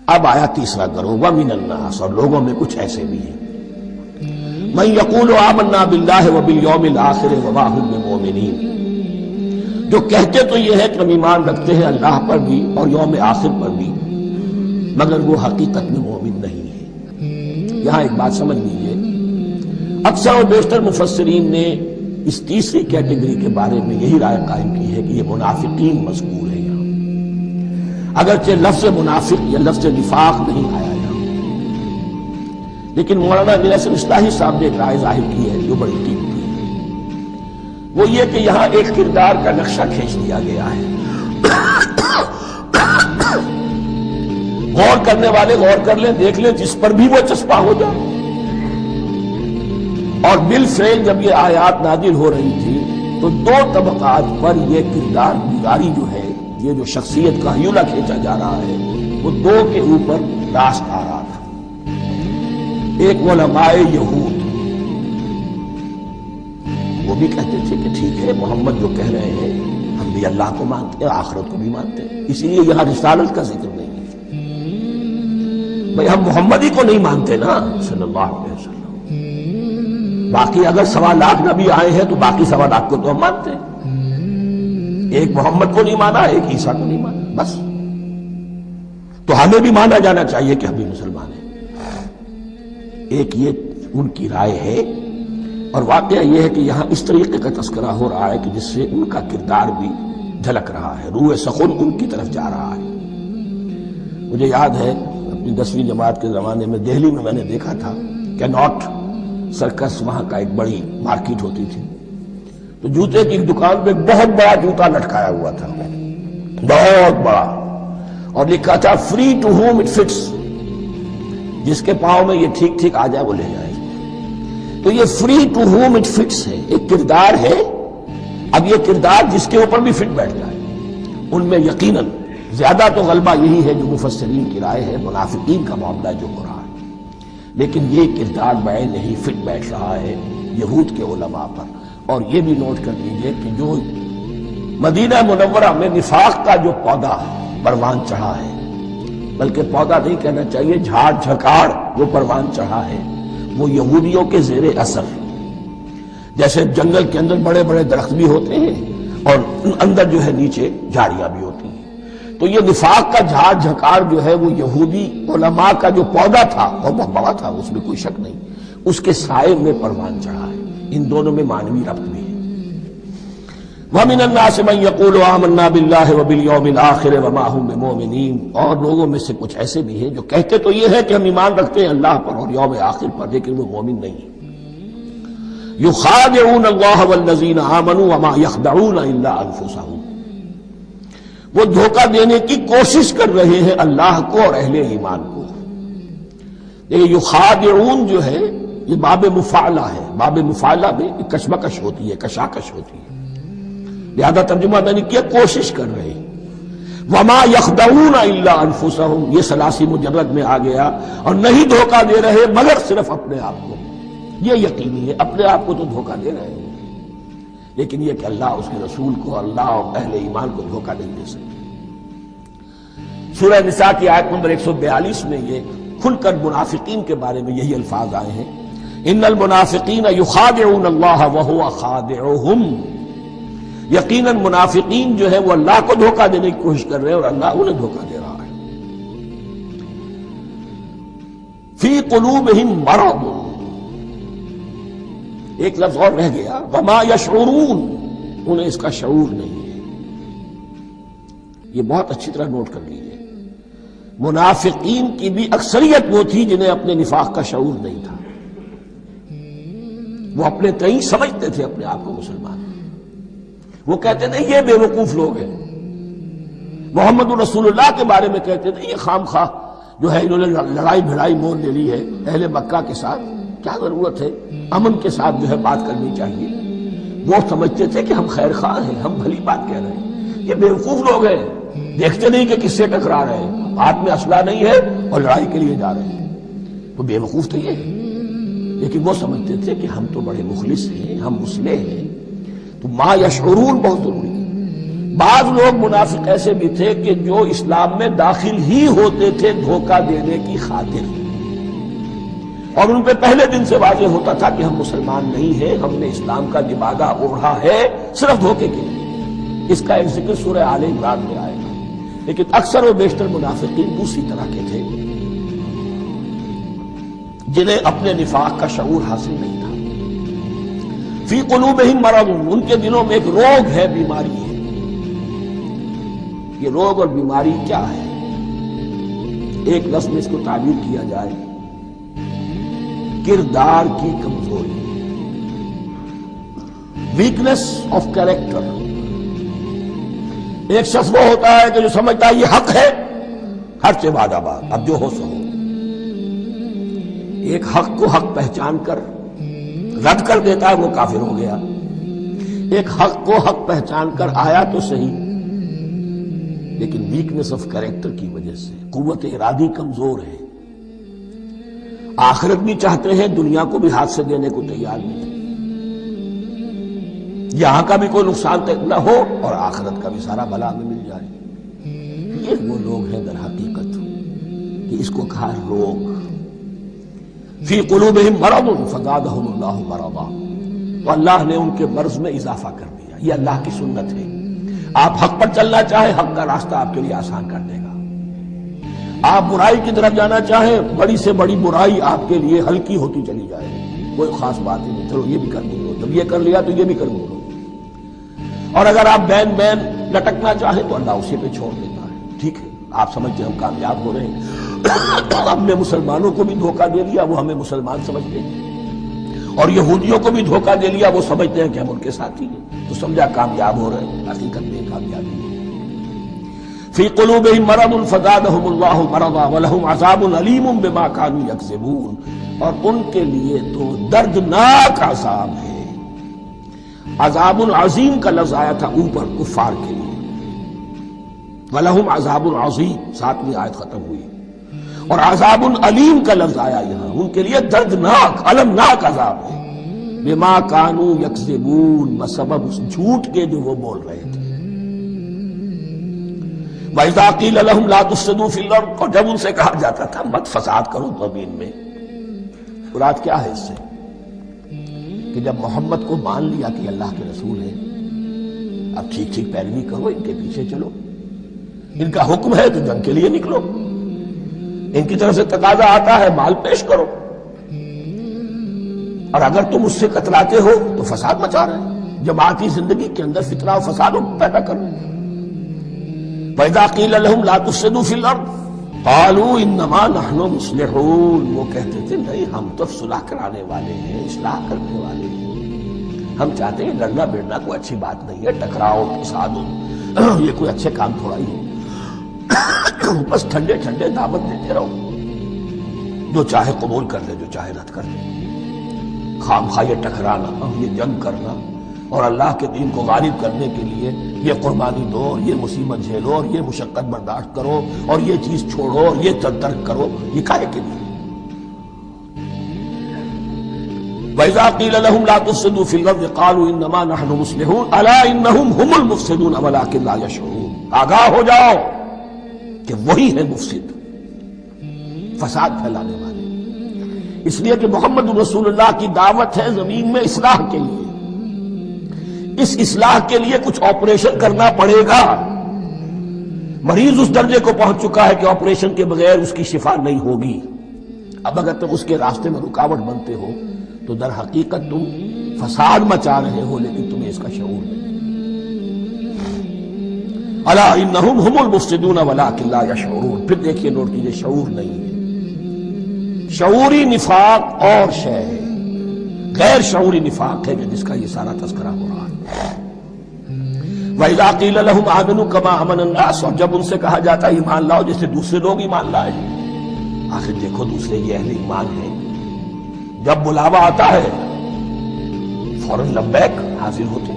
اب آیا تیسرا گروہ، وَمِنَ النَّاسِ، اور لوگوں میں کچھ ایسے بھی ہیں، مَن يَقُولُ آمَنَّا بِاللَّهِ وَبِالْيَوْمِ الْآخِرِ وَمَا هُم بِمُؤْمِنِينَ، جو کہتے تو یہ ہے کہ ہم ایمان رکھتے ہیں اللہ پر بھی اور یوم آخر پر بھی، مگر وہ حقیقت میں مومن نہیں ہے۔ یہاں ایک بات سمجھ لیجئے، اکثر اور بیشتر مفسرین نے اس تیسری کیٹیگری کے بارے میں یہی رائے قائم کی ہے کہ یہ منافقین مذکور ہے یہاں، اگرچہ لفظ منافق یا لفظ نفاق نہیں آیا یہاں، لیکن مولانا امیر احسن اصلاحی صاحب نے ایک رائے ظاہر کی ہے جو بڑی قیمتی ہے، وہ یہ کہ یہاں ایک کردار کا نقشہ کھینچ دیا گیا ہے۔ غور کرنے والے غور کر لیں، دیکھ لیں، جس پر بھی وہ چسپاں ہو جائے۔ اور بالفعل جب یہ آیات نازل ہو رہی تھی تو دو طبقات پر یہ کردار گزاری جو ہے، یہ جو شخصیت کا ہیولہ کھینچا جا رہا ہے، وہ دو کے اوپر راست آ رہا تھا۔ ایک علماء یہود، وہ بھی کہتے تھے کہ ٹھیک ہے محمد جو کہہ رہے ہیں ہم بھی اللہ کو مانتے ہیں، آخرت کو بھی مانتے ہیں، اسی لیے یہاں رسالت کا ذکر نہیں ہے۔ بھئی ہم محمد ہی کو نہیں مانتے نا صلی اللہ علیہ وسلم، باقی اگر 1.25 لاکھ نبی آئے ہیں تو باقی 1.25 لاکھ کو تو ہم مانتے ہیں، ایک محمد کو نہیں مانا، ایک عیسیٰ کو نہیں مانا، بس۔ تو ہمیں بھی مانا جانا چاہیے کہ ہم بھی مسلمان ہیں۔ ایک یہ ان کی رائے ہے، اور واقعہ یہ ہے کہ یہاں اس طریقے کا تذکرہ ہو رہا ہے کہ جس سے ان کا کردار بھی جھلک رہا ہے، روح سخن ان کی طرف جا رہا ہے۔ مجھے یاد ہے اپنی 10ویں جماعت کے زمانے میں دہلی میں نے دیکھا تھا کہ ناٹ سرکس، وہاں کا ایک بڑی مارکیٹ ہوتی تھی، تو جوتے کی ایک دکان پہ بہت بڑا جوتا لٹکایا ہوا تھا، بہت بڑا، اور لکھا تھا free to home it fits, جس کے پاؤں میں یہ ٹھیک ٹھیک آ جائے وہ لے جائے۔ تو یہ free to home it fits ہے، ایک کردار ہے۔ اب یہ کردار جس کے اوپر بھی فٹ بیٹھ جائے، ان میں یقیناً زیادہ تو غلبہ یہی ہے جو مفسرین کی رائے ہے، منافقین کا معاملہ جو ہو رہا ہے، لیکن یہ کردار بعین نہیں فٹ بیٹھ رہا ہے یہود کے علماء پر۔ اور یہ بھی نوٹ کر لیجئے کہ جو مدینہ منورہ میں نفاق کا جو پودا پروان چڑھا ہے، بلکہ پودا نہیں کہنا چاہیے، جھاڑ جھکاڑ جو پروان چڑھا ہے، وہ یہودیوں کے زیر اثر، جیسے جنگل کے اندر بڑے بڑے درخت بھی ہوتے ہیں اور اندر جو ہے نیچے جھاڑیاں بھی ہوتی ہیں، تو یہ نفاق کا جھاڑ جھکاڑ جو ہے وہ یہودی علماء کا جو پودا تھا اور بہت بڑا تھا، اس میں کوئی شک نہیں، اس کے سائے میں پروان چڑھا ہے۔ ان دونوں میں معنوی ربط بھی ہے۔ وَمِنَ النَّاسِ مَن يَقُولُ آمَنَّا بِاللَّهِ وَبِالْيَوْمِ الْآخِرِ وَمَا هُم بِمُؤْمِنِينَ، اور لوگوں میں سے کچھ ایسے بھی ہیں جو کہتے تو یہ ہے کہ ہم ایمان رکھتے ہیں اللہ پر اور یوم آخر پر، لیکن وہ مومن نہیں ہیں۔ يُخَادِعُونَ اللَّهَ وَالَّذِينَ آمَنُوا وَمَا يَخْدَعُونَ إِلَّا أَنفُسَهُمْ، وہ دھوکہ دینے کی کوشش کر رہے ہیں اللہ کو اور اہل ایمان کو۔ یہ یخادعون جو ہے یہ باب مفاعلہ ہے، باب مفاعلہ میں کشمکش ہوتی ہے، کشاکش ہوتی ہے، لہذا ترجمہ میں نے کیا کوشش کر رہے ہیں۔ وما يخدعون الا انفسهم، یہ ثلاثی مجرد میں آ گیا، اور نہیں دھوکہ دے رہے مگر صرف اپنے آپ کو۔ یہ یقینی ہے اپنے آپ کو تو دھوکہ دے رہے ہیں، لیکن یہ کہ اللہ اس کے رسول کو، اللہ اور اہل ایمان کو دھوکہ نہیں دے سکتے۔ سورہ نساء کی آیت نمبر 142 میں یہ کھل کر منافقین کے بارے میں یہی الفاظ آئے ہیں، ان المنافقین یخادعون اللہ وہو خادعہم، یقیناً منافقین جو ہے وہ اللہ کو دھوکہ دینے کی کوشش کر رہے ہیں اور اللہ انہیں دھوکہ دے رہا ہے۔ فی قلوبہم مرض، ایک لفظ اور رہ گیا، وما یشعرون، انہیں اس کا شعور نہیں ہے۔ یہ بہت اچھی طرح نوٹ کر لیجیے، منافقین کی بھی اکثریت وہ تھی جنہیں اپنے نفاق کا شعور نہیں تھا، وہ اپنے تئیں سمجھتے تھے اپنے آپ کو مسلمان، وہ کہتے تھے یہ بے وقوف لوگ ہیں، محمد رسول اللہ کے بارے میں کہتے تھے یہ خام خواہ جو ہے انہوں نے لڑائی بھڑائی مول لے لی ہے اہل مکہ کے ساتھ، کیا ضرورت ہے، امن کے ساتھ جو ہے بات کرنی چاہیے۔ وہ سمجھتے تھے کہ ہم خیر خواہ ہیں، ہم بھلی بات کہہ رہے ہیں، یہ بے وقوف لوگ ہیں، دیکھتے نہیں کہ کس سے ٹکرا رہے ہیں، ہاتھ میں اسلحہ نہیں ہے اور لڑائی کے لیے جا رہے ہیں، تو بے وقوف تو یہ ہے۔ لیکن وہ سمجھتے تھے کہ ہم تو بڑے مخلص ہیں، ہم مصلح ہیں، تو ما یشعرون بہت ضروری ہے۔ بعض لوگ منافق ایسے بھی تھے کہ جو اسلام میں داخل ہی ہوتے تھے دھوکہ دینے کی خاطر، اور ان پہ پہلے دن سے واضح ہوتا تھا کہ ہم مسلمان نہیں ہیں، ہم نے اسلام کا لبادہ اوڑھا ہے صرف دھوکے کے لیے۔ اس کا ایک ذکر سورہ آل عمران میں آئے گا، لیکن اکثر و بیشتر منافقین دوسری طرح کے تھے جنہیں اپنے نفاق کا شعور حاصل نہیں تھا۔ فی قلوبہم مرض، ان کے دلوں میں ایک روگ ہے، بیماری ہے۔ یہ روگ اور بیماری کیا ہے؟ ایک لفظ میں اس کو تعبیر کیا جائے، کردار کی کمزوری، ویکنس آف کیریکٹر۔ ایک شخص وہ ہوتا ہے کہ جو سمجھتا ہے یہ حق ہے، ہر سے بعد آباد، اب جو ہو سو ہو۔ ایک حق کو حق پہچان کر رد کر دیتا ہے، وہ کافر ہو گیا۔ ایک حق کو حق پہچان کر آیا تو صحیح، لیکن ویکنس آف کیریکٹر کی وجہ سے قوت ارادی کمزور ہے، آخرت بھی چاہتے ہیں، دنیا کو بھی ہاتھ سے دینے کو تیار نہیں، یہاں کا بھی کوئی نقصان نہ ہو اور آخرت کا بھی سارا بھلا ہمیں مل جائے۔ یہ وہ لوگ ہیں در حقیقت کہ اس کو کہا روگ۔ فی قلوبہم مرض فزادہم اللہ مرضا، تو اللہ نے ان کے مرض میں اضافہ کر دیا۔ یہ اللہ کی سنت ہے، آپ حق پر چلنا چاہیں حق کا راستہ آپ کے لیے آسان کر دے گا، آپ برائی کی طرف جانا چاہیں بڑی سے بڑی برائی آپ کے لیے ہلکی ہوتی چلی جائے گی، کوئی خاص بات ہی نہیں، چلو یہ بھی کر دوں، جب یہ کر لیا تو یہ بھی کر دوں۔ اور اگر آپ بین بین لٹکنا چاہیں تو اللہ اسی پہ چھوڑ دیتا ہے۔ ٹھیک ہے، آپ سمجھتے ہیں ہم کامیاب ہو رہے ہیں، ہم نے مسلمانوں کو بھی دھوکہ دے لیا، وہ ہمیں مسلمان سمجھتے ہیں، اور یہودیوں کو بھی دھوکہ دے لیا، وہ سمجھتے ہیں کہ ہم ان کے ساتھی ہیں، تو سمجھا کامیاب ہو رہے ہیں، حقیقت میں کامیابی ہے۔ فی قلوبہم مرض فزادہم اللہ مرضا ولہم عذاب علیم بما کانوا یکذبون، اور ان کے لیے تو دردناک عذاب ہے۔ عذاب عظیم کا لفظ آیا تھا اوپر کفار کے لیے، وَلَهُمْ عَذَابٌ عَظِيمٌ، 7ویں آیت ختم ہوئی، اور عذاب علیم کا لفظ آیا یہاں، ان کے لیے دردناک المناک عذاب ہے، بما کانوا یکذبون، بسبب اس جھوٹ کے جو وہ بول رہے تھے۔ وَإِذَا قِيلَ لَهُمْ لَا تُفْسِدُوا فِي الْأَرْضِ، اور جب ان سے کہا جاتا تھا مت فساد کرو زمین میں، مراد کیا ہے اس سے؟ کہ جب محمد کو مان لیا کہ اللہ کے رسول ہے، اب ٹھیک ٹھیک پیروی کرو، ان کے پیچھے چلو، ان کا حکم ہے تو جنگ کے لیے نکلو، ان کی طرف سے تقاضا آتا ہے مال پیش کرو، اور اگر تم اس سے کتراتے ہو تو فساد مچا رہے ہیں، جماعتی زندگی کے اندر فتنہ و فساد پیدا کر رہے ہیں۔ وَإِذَا قِيلَ لَهُمْ لَا تُفْسِدُوا فِي الْأَرْضِ قَالُوا إِنَّمَا نَحْنُ مُصْلِحُونَ، وہ کہتے تھے نہیں ہم تو صلح کرانے والے ہیں، اصلاح کرنے والے ہیں، ہم چاہتے ہیں لڑنا بڑنا کوئی اچھی بات نہیں ہے، ٹکراؤ فساد یہ کوئی اچھے کام تھوڑا ہی ہے، بس ٹھنڈے ٹھنڈے دعوت دیتے رہو، جو چاہے قبول کر لے جو چاہے رد کر لے، خام خواہ یہ ٹکرانا، یہ جنگ کرنا، اور اللہ کے دین کو غالب کرنے کے لیے یہ قربانی دو، اور یہ مصیبت جھیلو، اور یہ مشقت برداشت کرو، اور یہ چیز چھوڑو، اور یہ ترک کرو، یہ کائے کے لیے؟ وَإِذَا قِيلَ لَهُمْ لَا تُفْسِدُوا فِي الْأَرْضِ قَالُوا إِنَّمَا نَحْنُ مُصْلِحُونَ أَلَا إِنَّهُمْ هُمُ الْمُفْسِدُونَ وَلَٰكِن لَا يَشْعُرُونَ، آگاہ ہو جاؤ کہ وہی ہے مفسد، فساد پھیلانے والے، اس لیے کہ محمد رسول اللہ کی دعوت ہے زمین میں اصلاح کے لیے، اس اصلاح کے لیے کچھ آپریشن کرنا پڑے گا، مریض اس درجے کو پہنچ چکا ہے کہ آپریشن کے بغیر اس کی شفا نہیں ہوگی، اب اگر تم اس کے راستے میں رکاوٹ بنتے ہو تو در حقیقت تم فساد مچا رہے ہو، لیکن تمہیں اس کا شعور نہیں۔ الا انہم ہم المفسدون ولکن لا یشعرون، پھر دیکھیے نوٹ کیجیے، شعور نہیں ہے، شعوری نفاق اور شے ہے، غیر شعوری نفاق ہے کہ جس کا یہ سارا تذکرہ ہو رہا ہے۔ وَإِذَا قِيلَ لَهُمْ آمِنُوا كَمَا آمَنَ النَّاسُ، اور جب ان سے کہا جاتا ہے ایمان لاؤ جیسے دوسرے لوگ ایمان لائے، آخر دیکھو دوسرے یہ اہل ایمان ہیں، جب بلاوا آتا ہے فوراً لبیک حاضر ہوتے،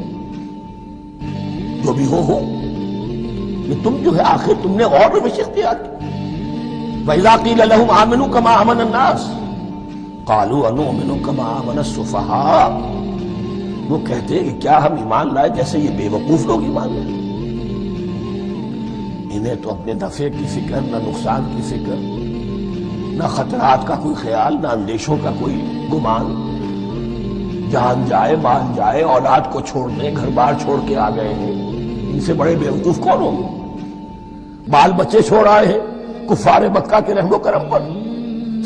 جو بھی ہو، یہ تم جو ہے آخر تم نے اور روش اختیار کی۔ وَإِذَا قِيلَ لَهُمْ آمِنُوا كَمَا آمَنَ النَّاسُ قَالُوا أَنُؤْمِنُ كَمَا آمَنَ السُّفَهَاءُ، وہ کہتے ہیں کہ کیا ہم ایمان لائے جیسے یہ بے وقوف لوگ ایمان لائے، انہیں تو اپنے نفع کی فکر، نہ نقصان کی فکر، نہ خطرات کا کوئی خیال، نہ اندیشوں کا کوئی گمان. جان جائے، مال جائے، اولاد کو چھوڑ دیں، گھر بار چھوڑ کے آ گئے ہیں. ان سے بڑے بیوقوف کون ہوں گے؟ بال بچے چھوڑ آئے ہیں کفار مکہ کے رحم و کرم پر،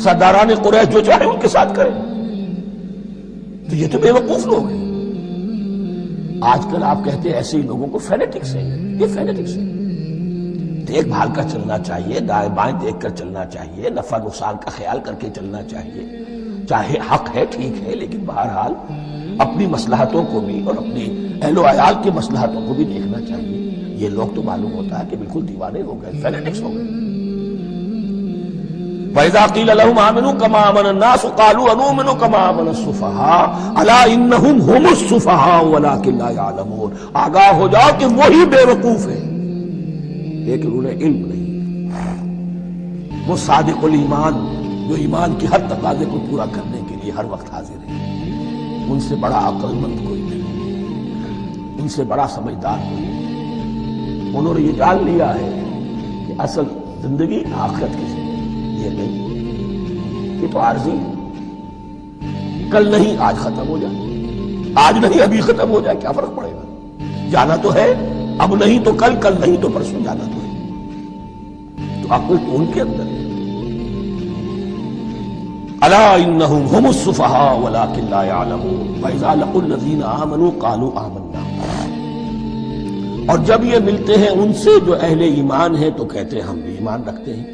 سرداران قریش جو چاہے ان کے ساتھ کریں. تو یہ تو بیوقوف لوگ ہیں. آج کل آپ کہتے ہیں ایسے ہی لوگوں کو فینیٹکس ہیں. یہ فینیٹکس ہیں. دیکھ بھال کر چلنا چاہیے، دائیں بائیں دیکھ کر چلنا چاہیے، نفع نقصان کا خیال کر کے چلنا چاہیے. چاہے حق ہے ٹھیک ہے، لیکن بہرحال اپنی مصلحتوں کو بھی اور اپنی اہل و عیال کی مصلحتوں کو بھی دیکھنا چاہیے. یہ لوگ تو معلوم ہوتا ہے کہ بالکل دیوانے ہو گئے، فینیٹکس ہو گئے. وَإِذَا قِيلَ لَهُمْ آمِنُوا كَمَا آمَنَ النَّاسُ قَالُوا أَنُؤْمِنُ كَمَا آمَنَ السُّفَهَاءُ أَلَا إِنَّهُمْ هُمُ السُّفَهَاءُ وَلَٰكِن لَّا يَعْلَمُونَ. آگاہ ہو جاؤ کہ وہی بے وقوف ہیں لیکن انہیں علم نہیں. وہ صادق الایمان جو ایمان کی ہر تقاضے کو پورا کرنے کے لیے ہر وقت حاضر ہے. ان سے بڑا عقل مند کوئی نہیں، ان سے بڑا سمجھدار کوئی نہیں. انہوں نے یہ جان لیا ہے کہ اصل زندگی آخرت کی زندگی یہ نہیں، یہ تو عارضی ہے. کل نہیں آج ختم ہو جائے، آج نہیں ابھی ختم ہو جائے، کیا فرق پڑے گا؟ جانا تو ہے، اب نہیں تو کل، کل نہیں تو پرسوں جانا تو ہے. تو عقل تو ان کے اندر ہے. الا انہم ہم السفہاء ولکن لا یعلمون واذا لقوا الذین آمنوا قالوا آمنا. اور جب یہ ملتے ہیں ان سے جو اہل ایمان ہیں تو کہتے ہیں ہم بھی ایمان رکھتے ہیں.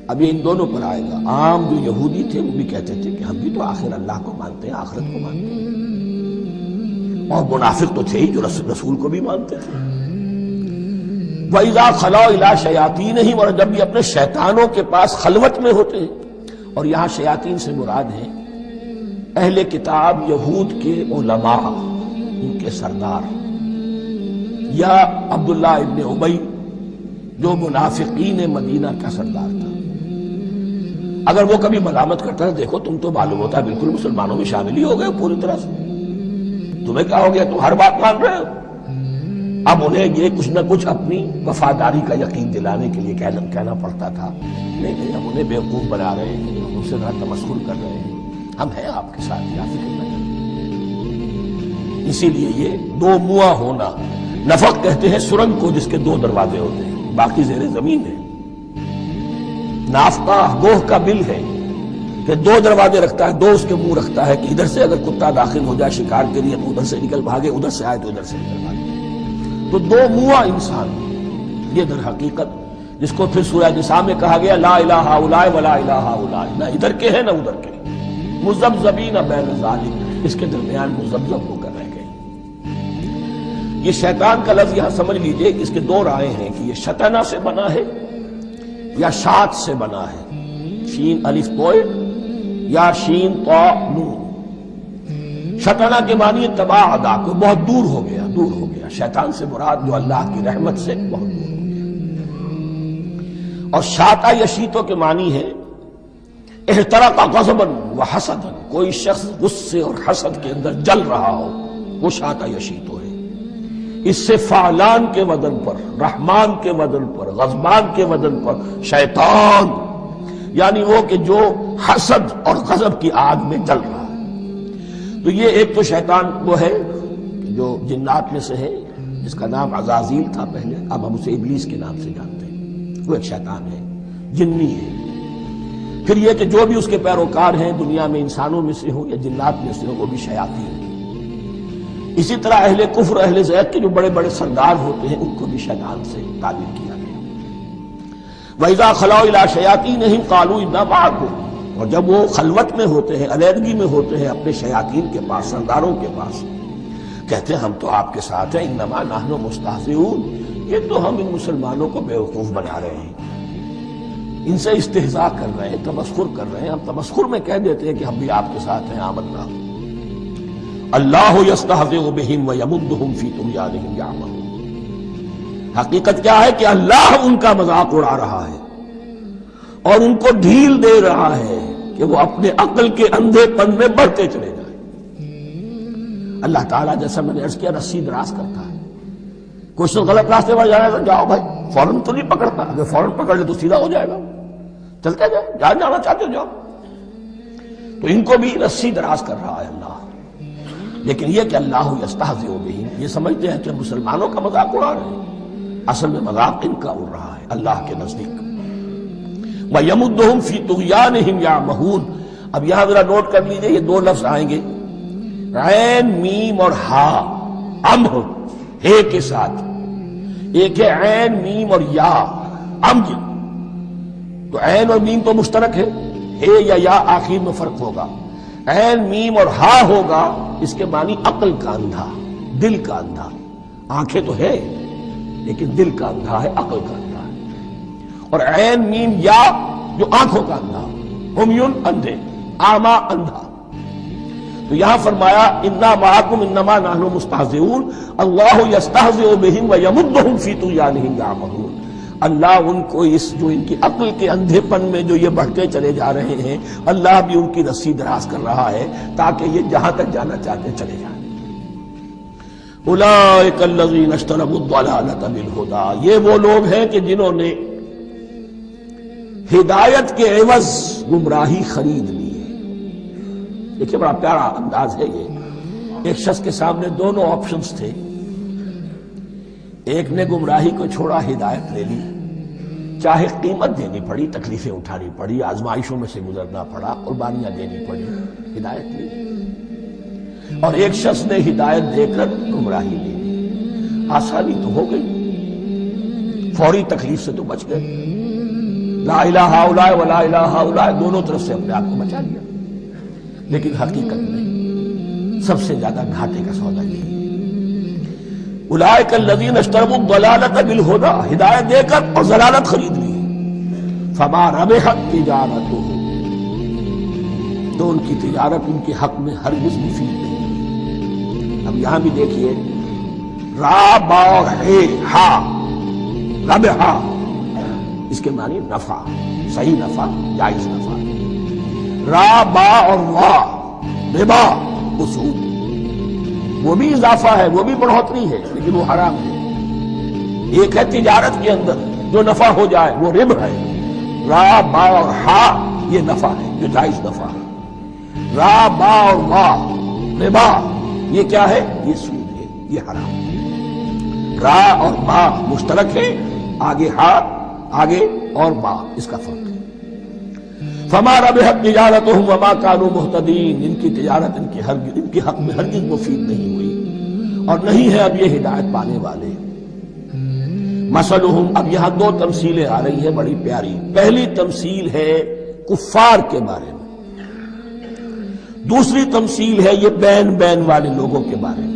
اب یہ ان دونوں پر آئے گا. عام جو یہودی تھے وہ بھی کہتے تھے کہ ہم بھی تو آخر اللہ کو مانتے ہیں، آخرت کو مانتے ہیں. اور منافق تو تھے ہی جو رسول کو بھی مانتے تھے. وَإِذَا خَلَوْا إِلَىٰ شَيَاطِينِهِمْ. اور جب یہ اپنے شیطانوں کے پاس خلوت میں ہوتے ہیں، اور یہاں شیاطین سے مراد ہیں اہل کتاب یہود کے علماء، ان کے سردار، یا عبداللہ ابن ابی جو منافقین مدینہ کا سردار تھا. اگر وہ کبھی ملامت کرتا ہے، دیکھو تم تو معلوم ہوتا ہے بالکل مسلمانوں میں شامل ہی ہو گئے پوری طرح سے، تمہیں کیا ہو گیا، تم ہر بات مان رہے ہو. اب انہیں یہ کچھ نہ کچھ اپنی وفاداری کا یقین دلانے کے لیے کہنا پڑتا تھا. نہیں، ہم انہیں بیوقوف بنا رہے ہیں، ہم ان سے ذرا تمسخر کر رہے ہیں، ہم ہیں آپ کے ساتھ، یا فکر نہ کریں. اسی لیے یہ دو منہ ہونا. نفق کہتے ہیں سرنگ کو جس کے دو دروازے ہوتے ہیں، باقی زیر زمین ہے. نافقہ گوہ کا بل ہے کہ دو دروازے رکھتا ہے، دو اس کے منہ رکھتا ہے کہ ادھر سے اگر کتا داخل ہو جائے شکار کے لیے تو ادھر سے نکل بھاگے، ادھر سے آئے تو ادھر سے نکل بھاگے. تو دو منہ انسان. یہ در حقیقت جس کو پھر سورہ نساء میں کہا گیا لا الہ ہؤلاء ولا الہ ہؤلاء، نہ ادھر کے ہیں نہ ادھر کے، مذبذبین بین ذلک، اس کے درمیان مذبذب ہو کر رہ گئے. یہ شیطان کا لفظ یہاں سمجھ لیجئے کہ اس کے دو رائے ہیں کہ یہ شطنہ سے بنا ہے یا شات سے بنا ہے، شین الف کوئے یا شین طا نون. شطنہ کے معنی تباعدا، کو بہت دور ہو گیا، دور ہو گیا. شیطان سے مراد جو اللہ کی رحمت سے بہت دور ہو گیا. اور شاتا یشیتو کے معنی ہے احترق غضبا وحسدا، کوئی شخص غصے اور حسد کے اندر جل رہا ہو، وہ شاتا یشیتو ہے. اس سے فعلان کے وزن پر، رحمان کے وزن پر، غضبان کے وزن پر شیطان، یعنی وہ کہ جو حسد اور غضب کی آگ میں جل رہا ہے. تو یہ ایک تو شیطان وہ ہے جو جنات میں سے ہے، جس کا نام عزازیل تھا پہلے، اب ہم اسے ابلیس کے نام سے جانتے ہیں. وہ ایک شیطان ہے، جنی ہے. پھر یہ کہ جو بھی اس کے پیروکار ہیں دنیا میں، انسانوں میں سے ہوں یا جنات میں سے ہوں، وہ بھی شیاطین ہیں. اسی طرح اہل کفر، اہل زیغ کے جو بڑے بڑے سردار ہوتے ہیں، ان کو بھی شیطان سے تعبیر کیا گیا. وَإِذَا خَلَوْا إِلَىٰ شَيَاطِينِهِمْ قَالُوا إِنَّا مَعَكُمْ. اور جب وہ خلوت میں ہوتے ہیں، علیحدگی میں ہوتے ہیں اپنے شیاطین کے پاس، سرداروں کے پاس، کہتے ہیں ہم تو آپ کے ساتھ ہیں. انما نحن مستہزئون، یہ تو ہم ان مسلمانوں کو بیوقوف بنا رہے ہیں، ان سے استہزاء کر رہے ہیں، تمسخر کر رہے ہیں. ہم تمسخر میں کہہ دیتے ہیں کہ ہم بھی آپ کے ساتھ ہیں، آمنا. اللہ یستہزئ بہم ویمدہم فی طغیانہم یعمہون. حقیقت کیا ہے کہ اللہ ان کا مذاق اڑا رہا ہے اور ان کو ڈھیل دے رہا ہے کہ وہ اپنے عقل کے اندھے پن میں بڑھتے چلے جائیں. اللہ تعالیٰ جیسا میں نے عرض کیا رسی دراز کرتا ہے. کوئی غلط راستے پر جانا ہے تو جاؤ بھائی، فوراً تو نہیں پکڑتا، اگر فوراً پکڑ لے تو سیدھا ہو جائے گا، چلتے جائے، جہاں جانا چاہتے ہو جاؤ۔ تو ان کو بھی رسی دراز کر رہا ہے اللہ، لیکن یہ کہ اللہ یستہزئ بہم، یہ سمجھتے ہیں کہ مسلمانوں کا مذاق اڑا رہے ہیں، اصل میں مذاق ان کا اڑ رہا ہے اللہ کے نزدیک۔ وَيَمُدُّهُمْ فِي طُغْيَانِهِمْ يَعْمَهُونَ۔ اب یہاں ذرا نوٹ کر لیجئے، یہ دو لفظ آئیں گے، عین میم اور ہا، امہ ہے کے ساتھ، ایک ہے عین میم اور یا امج، تو عین اور میم تو مشترک ہے یا آخر میں فرق ہوگا، عین میم اور ہا ہوگا، اس کے معنی عقل کا اندھا، دل کا اندھا، آنکھیں تو ہے لیکن دل کا اندھا ہے، عقل کا اندھا ہے، اور عین میم یا جو آنکھوں کا اندھا، ہمیون اندھے، آما اندھا۔ تو یہاں فرمایا انا معکم انما نحن مستہزئون، اللہ یستہزئ بہم ویمدہم فی طغیانہم یعمہون۔ اللہ ان کو اس جو ان کی عقل کے اندھے پن میں جو یہ بڑھتے چلے جا رہے ہیں، اللہ بھی ان کی رسی دراز کر رہا ہے تاکہ یہ جہاں تک جانا چاہتے ہیں چلے جائیں۔ اولئک الذین اشتروا الضلالۃ بالہدی، یہ وہ لوگ ہیں کہ جنہوں نے ہدایت کے عوض گمراہی خرید لی ہے۔ دیکھیے بڑا پیارا انداز ہے یہ، ایک شخص کے سامنے دونوں آپشنز تھے، ایک نے گمراہی کو چھوڑا، ہدایت لے لی، چاہے قیمت دینی پڑی، تکلیفیں اٹھانی پڑی، آزمائشوں میں سے گزرنا پڑا، قربانیاں دینی پڑی، ہدایت لی، اور ایک شخص نے ہدایت دے کر گمراہی لی، آسانی تو ہو گئی، فوری تکلیف سے تو بچ گئے، لا الہ الا ولا الہ الا، دونوں طرف سے اپنے آپ کو بچا لیا، لیکن حقیقت میں سب سے زیادہ گھاٹے کا سودا یہ ہے۔ اولئک الذین اشتروا الضلالۃ بالہدی، ہدایت دے کر اور ضلالت خرید لی، فما ربحت تجارتہم، تو ان کی تجارت ان کے حق میں ہرگز مفید نہیں۔ اب یہاں بھی دیکھیے، را با اور ہے ہا، ربحا، اس کے معنی نفع، صحیح نفع، جائز نفع، را با اور وا ربا، اصول، وہ بھی اضافہ ہے، وہ بھی بڑھوتری ہے، لیکن وہ حرام ہے۔ ایک ہے تجارت کے اندر جو نفع ہو جائے وہ رب ہے، را با اور ہا یہ نفع ہے جو جائز نفع ہے، را با اور وا ربا یہ کیا ہے؟ یہ سود ہے، یہ حرام ہے۔ را اور با مشترک ہے، آگے ہا آگے اور با اس کا فرق ہے۔ فما ربحت تجارتہم وما کانوا مہتدین، ان کی تجارت ان کے حق میں ہرگز مفید نہیں ہوئی اور نہیں ہے اب یہ ہدایت پانے والے۔ مثلہم، اب یہاں دو تمثیلیں آ رہی ہیں بڑی پیاری۔ پہلی تمثیل ہے کفار کے بارے میں، دوسری تمثیل ہے یہ بین والے لوگوں کے بارے میں۔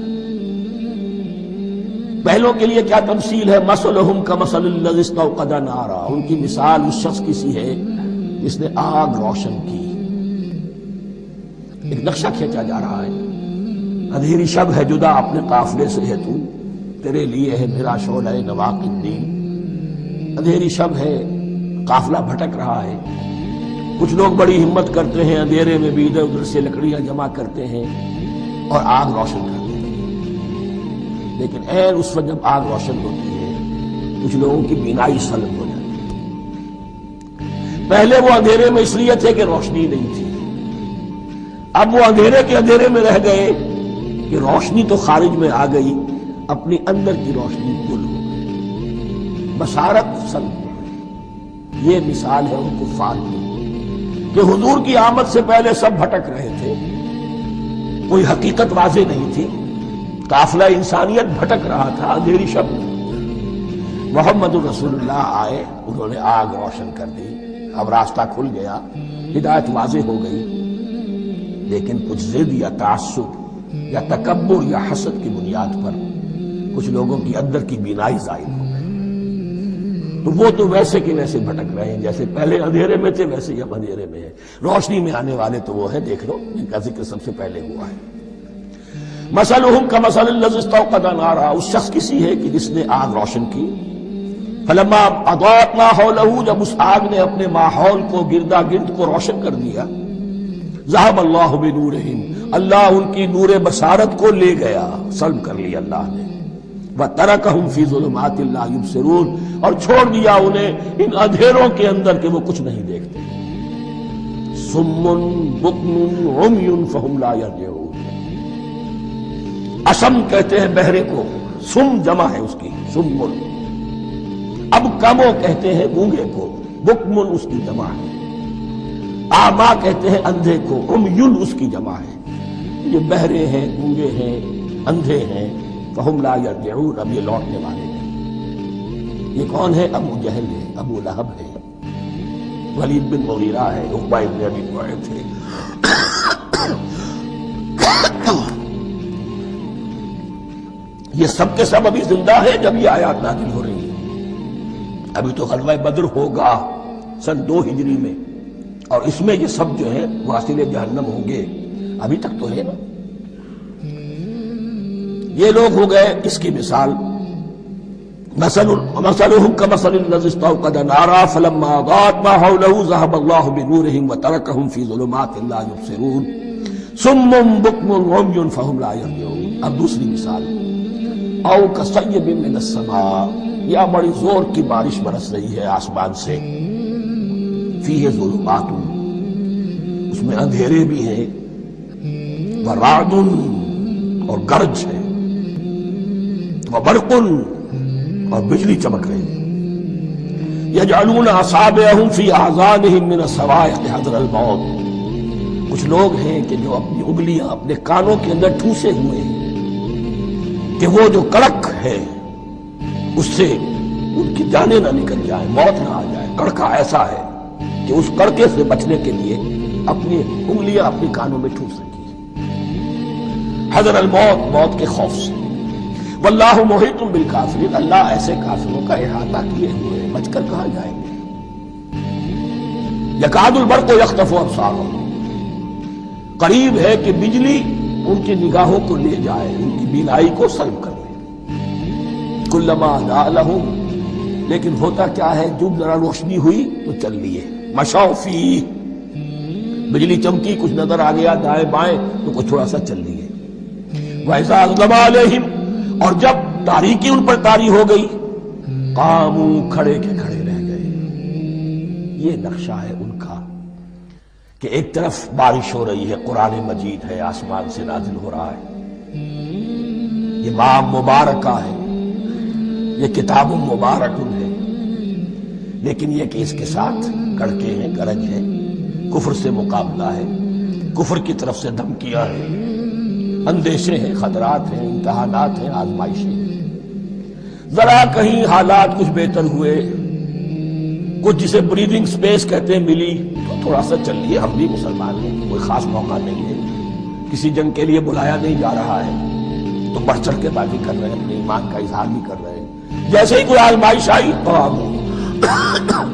پہلوں کے لیے کیا تمثیل ہے؟ مثلہم کمثل الذی استوقد نارا، ان کی مثال اس شخص کی سی ہے جس نے آگ روشن کی۔ ایک نقشہ کھینچا جا رہا ہے، اندھیری شب ہے جدا اپنے قافلے سے ہے تو، تیرے لیے ہے میرا شعلہ نواق الدین۔ اندھیری شب ہے، قافلہ بھٹک رہا ہے، کچھ لوگ بڑی ہمت کرتے ہیں، اندھیرے میں بھی ادھر ادھر سے لکڑیاں جمع کرتے ہیں اور آگ روشن کرتے ہیں، لیکن عین اس وقت جب آگ روشن ہوتی ہے کچھ لوگوں کی بینائی سلب ہو جاتی ہے۔ پہلے وہ اندھیرے میں اس لیے تھے کہ روشنی نہیں تھی، اب وہ اندھیرے کے اندھیرے میں رہ گئے کہ روشنی تو خارج میں آ گئی، اپنی اندر کی روشنی گل ہو گئی، بصارت سلب ہو گئی۔ یہ مثال ہے ان کفار کی کہ حضور کی آمد سے پہلے سب بھٹک رہے تھے، کوئی حقیقت واضح نہیں تھی، قافلہ انسانیت بھٹک رہا تھا اندھیری شب میں۔ محمد رسول اللہ آئے، انہوں نے آگ روشن کر دی، اب راستہ کھل گیا، ہدایت واضح ہو گئی، لیکن کچھ ضد یا تعصب یا تکبر یا حسد کی بنیاد پر کچھ لوگوں کی اندر کی بینائی زائل ہو گئی، تو وہ تو ویسے کے ویسے بھٹک رہے ہیں، جیسے پہلے اندھیرے میں تھے ویسے ہی اب اندھیرے میں ہے۔ روشنی میں آنے والے تو وہ ہیں، دیکھ لو جن کا ذکر سب سے پہلے ہوا ہے۔ مثلہم کمثل الذی استوقد نارا، اس شخص کی سی ہے کہ جس نے آگ روشن کی، فلما اضاءت ما حولہ، جب اس آگ نے اپنے ماحول کو گردا گرد کو روشن کر دیا، ذهب اللہ بنورہم، اللہ ان کی نور بصارت کو لے گیا، سلب کر لیا اللہ نے، وَتَرَكَهُمْ فِي ظُلُمَاتٍ لَا يُبْصِرُونَ، اور چھوڑ دیا انہیں ان اندھیروں کے اندر کہ وہ کچھ نہیں دیکھتے. صُمٌّ بُكْمٌ عُمْيٌ فَهُمْ لَا يَرْجِعُونَ. اصم کہتے ہیں بہرے کو، سم جمع ہے اس کی، سمن. اب کمو کہتے ہیں گونگے کو، بکمن اس کی جمع ہے. آما کہتے ہیں اندھے کو، عمیٌ اس کی جمع ہے. یہ بہرے ہیں، گونگے ہیں، اندھے ہیں. فہم لا یرجعون، اب یہ لوٹنے والے نہیں. یہ کون ہے؟ ابو جہل ہے، ابو لہب ہے، ولید بن مغیرہ ہے، عقبہ ابن ابی معیط ہے. یہ سب کے سب ابھی زندہ ہے جب یہ آیات نازل ہو رہی ہیں. ابھی تو غزوہ بدر ہوگا سن 2 ہجری میں، اور اس میں یہ سب جو ہے واصل جہنم ہوں گے. ابھی تک تو ہے نا. یہ لوگ ہو گئے اس کی مثال. مثلهم كمثل الذي استوقد نارا فلما اضاءت ما حوله ذهب الله بنورهم وتركهم في ظلمات لا يبصرون صم بكم عمي فهم لا يرجعون. اب دوسری مثال، او كصيب من السماء، یا بڑی زور کی بارش برس رہی ہے آسمان سے. فيه ظلمات، اس میں اندھیرے بھی ہیں، ورعد، اور گرج ہے، وبرق، اور بجلی چمک رہی ہے. یجعلون اصابعهم فی اذانهم من الصواعق حذر الموت. کچھ لوگ ہیں کہ جو اپنی انگلیاں اپنے کانوں کے اندر ٹھوسے ہوئے ہیں کہ وہ جو کڑک ہے اس سے ان کی جانیں نہ نکل جائیں، موت نہ آ جائے. کڑکا ایسا ہے کہ اس کڑکے سے بچنے کے لیے اپنی انگلیاں اپنی کانوں میں ٹھوس رکھی ہیں. حذر الموت، موت کے خوف سے. واللہ محیط بالکافرین، اللہ ایسے کافروں کا احاطہ کیے ہوئے ہیں، بچ کر کہاں جائیں گے. یکاد البرق یخطف ابصارهم، قریب ہے کہ بجلی ان کی نگاہوں کو لے جائے، ان کی بینائی کو سلب کر لے. کلما اضاء لهم، لیکن ہوتا کیا ہے جب ذرا روشنی ہوئی تو چل لیے. مشوا فیہ، بجلی چمکی، کچھ نظر آ گیا دائیں بائیں تو کچھ تھوڑا سا چل لیے. وَإِذَا أَظْلَمَ عَلَيْهِمْ، اور جب تاریکی ان پر طاری ہو گئی، قاموا، کھڑے کے کھڑے رہ گئے. یہ نقشہ ہے ان کا کہ ایک طرف بارش ہو رہی ہے، قرآن مجید ہے، آسمان سے نازل ہو رہا ہے، یہ ماہ مبارکہ ہے، یہ کتاب مبارک ہے، لیکن یہ کہ اس کے ساتھ کڑکے ہیں، گرج ہے، کفر سے مقابلہ ہے، کفر کی طرف سے دھمکیاں ہیں، اندیشے ہیں، خطرات ہیں، امتحانات ہیں، آزمائشیں ہیں. ذرا کہیں حالات کچھ بہتر ہوئے، کچھ جسے بریدنگ سپیس کہتے ہیں ملی، تو تھوڑا سا چل لیے. ہم بھی مسلمان ہیں، کوئی خاص موقع نہیں ہے، کسی جنگ کے لیے بلایا نہیں جا رہا ہے تو بڑھ چڑھ کے بازی کر رہے ہیں، اپنے ایمان کا اظہار بھی کر رہے ہیں. جیسے ہی کوئی آزمائش آئی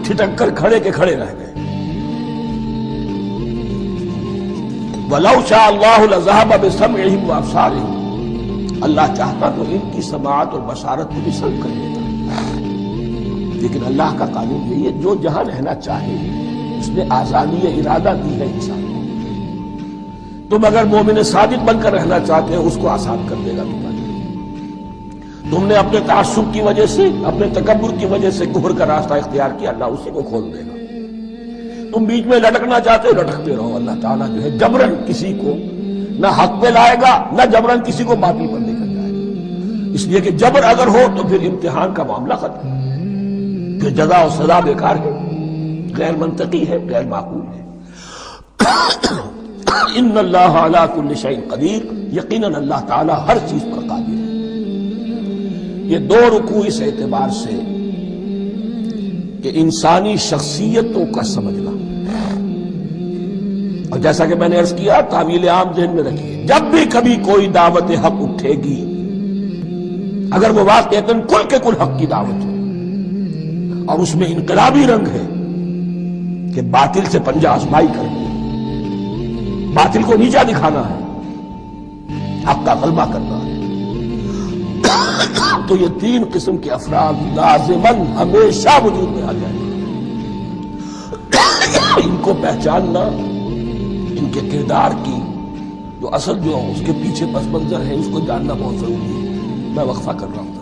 ٹھٹک کر کھڑے کے کھڑے رہ گئے. وَلَوْ شَاءَ اللَّهُ لَذَهَبَ بِسَمْعِهِمْ وَأَبْصَارِهِمْ، اللہ چاہتا تو ان کی سماعت اور بصارت کو بھی سلب کر دیتا، لیکن اللہ کا قانون یہی ہے جو جہاں رہنا چاہے اس نے آزادی ارادہ دی ہے انسان کو. تم اگر مومن صادق بن کر رہنا چاہتے ہیں اس کو آسان کر دے گا تمہارے. تم نے اپنے تعصب کی وجہ سے، اپنے تکبر کی وجہ سے کفر کا راستہ اختیار کیا، اللہ اسی کو کھول دے گا. تم بیچ میں لٹکنا چاہتے ہو، لٹکتے رہو. اللہ تعالیٰ جو ہے جبرن کسی کو نہ حق پہ لائے گا، نہ جبرن کسی کو باطل پر لے کر جائے گا. اس لیے کہ جبر اگر ہو تو پھر امتحان کا معاملہ ختم، پھر جزا و سزا بیکار ہے، غیر منطقی ہے، غیر معقول ہے. ان اللہ علی کل شیء قدیر، یقیناً اللہ تعالیٰ ہر چیز پر قادر ہے. یہ 2 رکوع اس اعتبار سے کہ انسانی شخصیتوں کا سمجھنا، اور جیسا کہ میں نے عرض کیا تعویل عام ذہن میں رکھیے، جب بھی کبھی کوئی دعوت حق اٹھے گی، اگر وہ واقعتاً کل کے کل حق کی دعوت ہے اور اس میں انقلابی رنگ ہے کہ باطل سے پنجہ آزمائی کرنی ہے، باطل کو نیچا دکھانا ہے، حق کا غلبہ کرنا ہے، تو یہ 3 قسم کے افراد لازماً ہمیشہ وجود میں آ جائیں گے. ان کو پہچاننا، ان کے کردار کی جو اصل جو اس کے پیچھے پس منظر ہے اس کو جاننا بہت ضروری ہے. میں وقفہ کر رہا ہوں.